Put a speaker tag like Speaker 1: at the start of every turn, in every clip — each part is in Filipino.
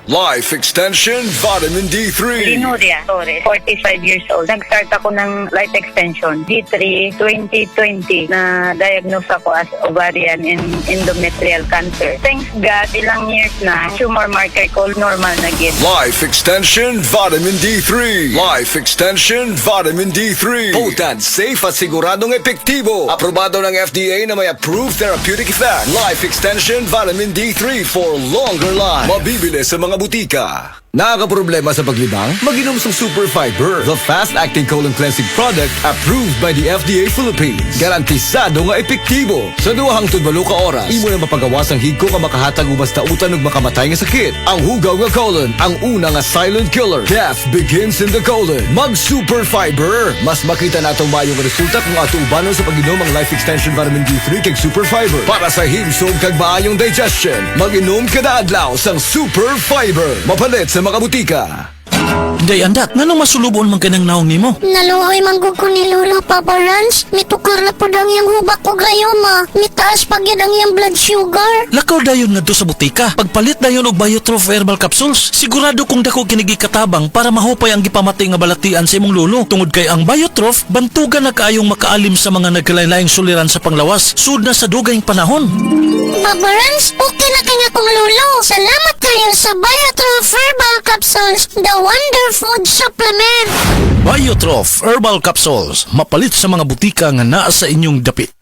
Speaker 1: Life Extension Vitamin D3.
Speaker 2: Linuria Torres, 45 years old. Nag-start ako ng life extension, D3 2020, na diagnose ako as ovarian and endometrial cancer. Thanks God, ilang years na, tumor marker ko normal na gid.
Speaker 1: Life Extension Vitamin D3. Life Extension Vitamin D3. Potent, safe at siguradong epektibo. Aprobado ng FDA na may approved therapeutic effect. Life Extension Vitamin D3 for longer life. Mabibili sa mga butika. Nakakaproblema sa paglibang? Mag-inom sa Super Fiber, the fast-acting colon cleansing product approved by the FDA Philippines. Garantisado nga epektibo. Sa 2 hangtod 8 ka oras, imo na mapagawas ang higko ka makahatag ubas ta utan ug makamatay nga sakit. Ang hugaw nga colon, ang una nga silent killer. Death begins in the colon. Mag Super Fiber. Mas makita natong mayong resulta kung ato ubanon sa pag-inom ang Life Extension Vitamin D3 kag Super Fiber. Para sa himsog kag maayong digestion, mag-inom kada adlaw sang Super Fiber. Mapalit sa mga butika.
Speaker 3: Day andak, nanong masulubon man kanang naong nimo?
Speaker 4: Naluoy manggug ko ni Lolo, Papa Rans. Mitukar na po ang iyang hubak ko gayoma. Mitaas pag yan ang iyang blood sugar.
Speaker 3: Lakaw dayon nga sa butika. Pagpalit dayon og Biotrof herbal capsules. Sigurado kung dako kinigi katabang para mahupay ang gipamatay nga balatian sa imong lolo. Tungod kay ang Biotrof, bantugan na kaayong makaalim sa mga nagkalain-laing suliran sa panglawas. Sud na sa dugayng panahon.
Speaker 4: Papa Rans, okay na kanya kong Lolo. Salamat kayo sa Biotrof Herbal Capsules, the Wonder Food Supplement.
Speaker 3: Biotrof herbal capsules. Mapalit sa mga butika nga naa sa inyong dapit.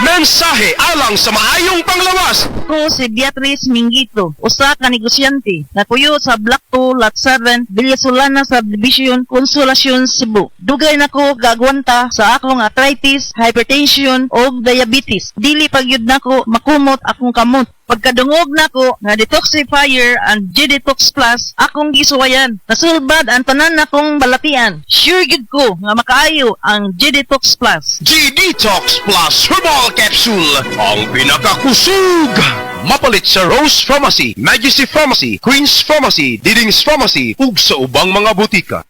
Speaker 5: Mensahe alang sa maayong panglawas.
Speaker 6: Ako si Beatrice Mingito, usa ka negosyante, napuyo sa Block 2, Lot 7, Villasolana Subdivision, Consolacion, Cebu. Dugay nako gagwanta sa akong arthritis, hypertension o diabetes. Dili pagyud nako makumot akong kamot. Pagkadungog nako nga detoxifier and G-Detox Plus akong gisuwayan. Nasulbad ang tanan nakong balatian. Sure gid ko nga makaayo ang G-Detox Plus.
Speaker 5: G-Detox Plus Herbal Capsule, ang pinakakusog. Mapalit sa Rose Pharmacy, Majesty Pharmacy, Queen's Pharmacy, Diding's Pharmacy, ug sa ubang mga butika.